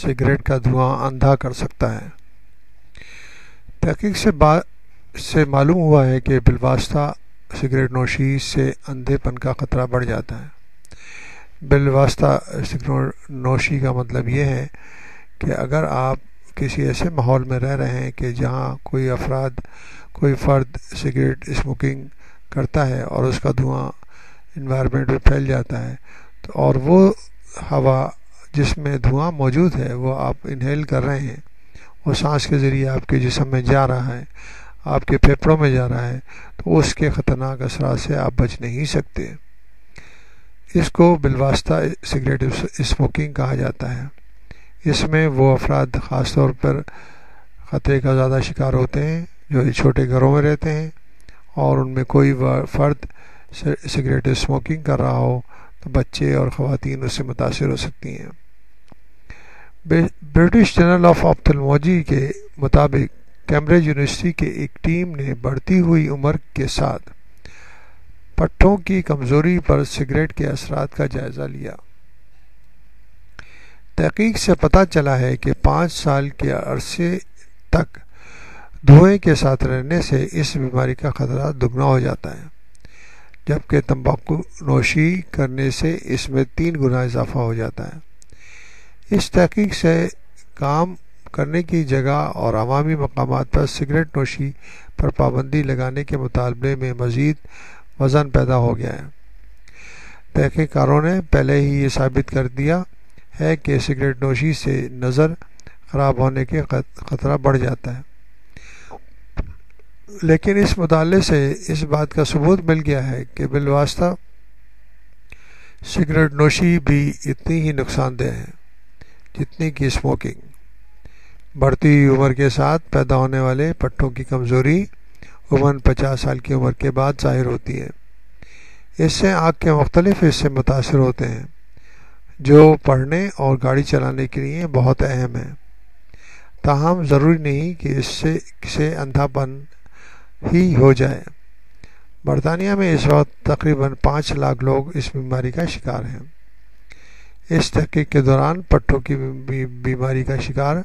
Cigarette کا دھواں اندھا کر سکتا ہے۔ تحقیق سے معلوم ہوا ہے کہ بالواسطہ سگریٹ نوشی سے اندھے پن کا خطرہ بڑھ جاتا ہے۔ بالواسطہ سگریٹ نوشی کا مطلب یہ ہے کہ اگر آپ کسی ایسے ماحول میں رہ رہے ہیں کہ جہاں کوئی فرد سگریٹ اسموکنگ کرتا ہے اور اس کا دھواں انوائرمنٹ میں پھیل جاتا ہے اور وہ ہوا جس میں دھواں موجود ہے وہ آپ انہیل کر رہے ہیں، وہ سانس کے ذریعے آپ کے جسم میں جا رہا ہے، آپ کے پھیپھڑوں میں جا رہا ہے، تو اس کے خطرناک اثرات سے آپ بچ نہیں سکتے۔ اس کو بالواسطہ سگریٹ اسموکنگ کہا جاتا ہے۔ اس میں وہ افراد خاص طور پر خطرے کا زیادہ شکار ہوتے ہیں جو چھوٹے گھروں میں رہتے ہیں اور ان میں کوئی فرد سگریٹ اسموکنگ کر رہا ہو تو بچے اور خواتین اس سے متاثر ہو سکتی ہیں۔ برٹش جرنل آف آپتھلمولوجی کے مطابق کیمبرج یونیورسٹی کی ایک ٹیم نے بڑھتی ہوئی عمر کے ساتھ پٹھوں کی کمزوری پر سگریٹ کے اثرات کا جائزہ لیا۔ تحقیق سے پتہ چلا ہے کہ 5 سال کے عرصے تک دھوئیں کے ساتھ رہنے سے اس بیماری کا خطرہ دگنا ہو جاتا ہے، جبکہ تمباکو نوشی کرنے سے اس میں 3 گنا اضافہ ہو جاتا ہے۔ اس تحقیق سے کام کرنے کی جگہ اور عوامی مقامات پر سگریٹ نوشی پر پابندی لگانے کے مطالبے میں مزید وزن پیدا ہو گیا ہے۔ تحقیق کاروں نے پہلے ہی یہ ثابت کر دیا ہے کہ سگریٹ نوشی سے نظر خراب ہونے کے خطرہ بڑھ جاتا ہے، لیکن اس مطالعے سے اس بات کا ثبوت مل گیا ہے کہ بالواسطہ سگریٹ نوشی بھی اتنی ہی نقصان دہ ہے جتنی کہ اسموکنگ۔ بڑھتی ہوئی عمر کے ساتھ پیدا ہونے والے پٹھوں کی کمزوری عموماً 50 سال کی عمر کے بعد ظاہر ہوتی ہے۔ اس سے آنکھ کے مختلف حصے متاثر ہوتے ہیں جو پڑھنے اور گاڑی چلانے کے لیے بہت اہم ہے، تاہم ضروری نہیں کہ اس سے اندھا پن ہی ہو جائے۔ برطانیہ میں اس وقت تقریباً 5 لاکھ لوگ اس بیماری کا شکار ہیں۔ اس تحقیق کے دوران پٹھوں کی بیماری کا شکار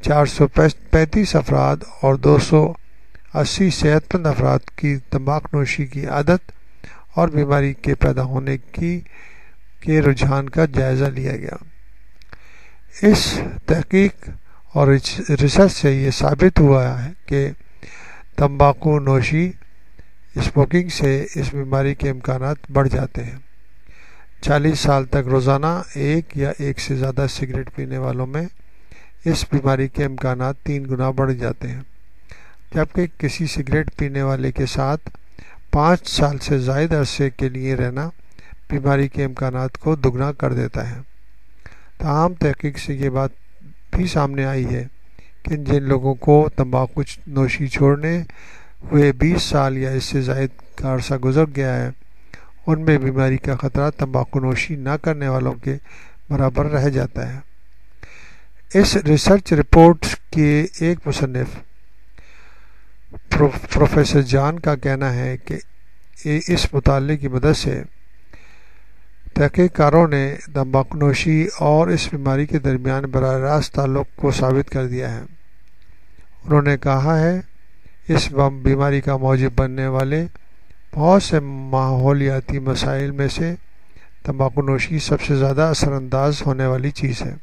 435 افراد اور 280 صحت مند افراد کی تمباکو نوشی کی عادت اور بیماری کے پیدا ہونے کے رجحان کا جائزہ لیا گیا۔ اس تحقیق اور ریسرچ سے یہ ثابت ہوا ہے کہ تمباکو نوشی اسموکنگ سے اس بیماری کے امکانات بڑھ جاتے ہیں۔ 40 سال تک روزانہ ایک یا ایک سے زیادہ سگریٹ پینے والوں میں اس بیماری کے امکانات 3 گنا بڑھ جاتے ہیں، جبکہ کسی سگریٹ پینے والے کے ساتھ 5 سال سے زائد عرصے کے لیے رہنا بیماری کے امکانات کو دگنا کر دیتا ہے۔ تاہم تحقیق سے یہ بات بھی سامنے آئی ہے کہ جن لوگوں کو تمباکو نوشی چھوڑنے ہوئے 20 سال یا اس سے زائد کا عرصہ گزر گیا ہے، ان میں بیماری کا خطرہ تمباکو نوشی نہ کرنے والوں کے برابر رہ جاتا ہے۔ اس ریسرچ رپورٹ کے ایک مصنف پروفیسر جان کا کہنا ہے کہ اس مطالعے کی مدد سے تحقیق کاروں نے تمباکو نوشی اور اس بیماری کے درمیان براہ راست تعلق کو ثابت کر دیا ہے۔ انہوں نے کہا ہے اس بیماری کا موجب بننے والے بہت سے ماحولیاتی مسائل میں سے تمباکو نوشی سب سے زیادہ اثر انداز ہونے والی چیز ہے۔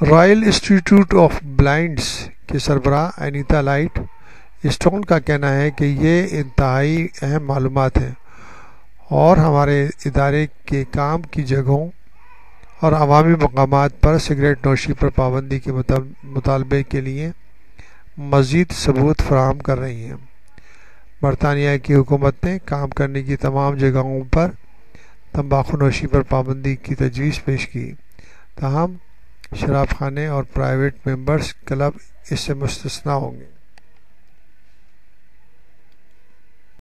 رائل انسٹیٹیوٹ آف بلائنڈز کی سربراہ انیتا لائٹ اسٹون کا کہنا ہے کہ یہ انتہائی اہم معلومات ہیں اور ہمارے ادارے کے کام کی جگہوں اور عوامی مقامات پر سگریٹ نوشی پر پابندی کے مطالبے کے لیے مزید ثبوت فراہم کر رہی ہیں۔ برطانیہ کی حکومت نے کام کرنے کی تمام جگہوں پر تمباکو نوشی پر پابندی کی تجویز پیش کی، تاہم شراب خانے اور پرائیویٹ ممبرز کلب اس سے مستثنیٰ ہوں گے۔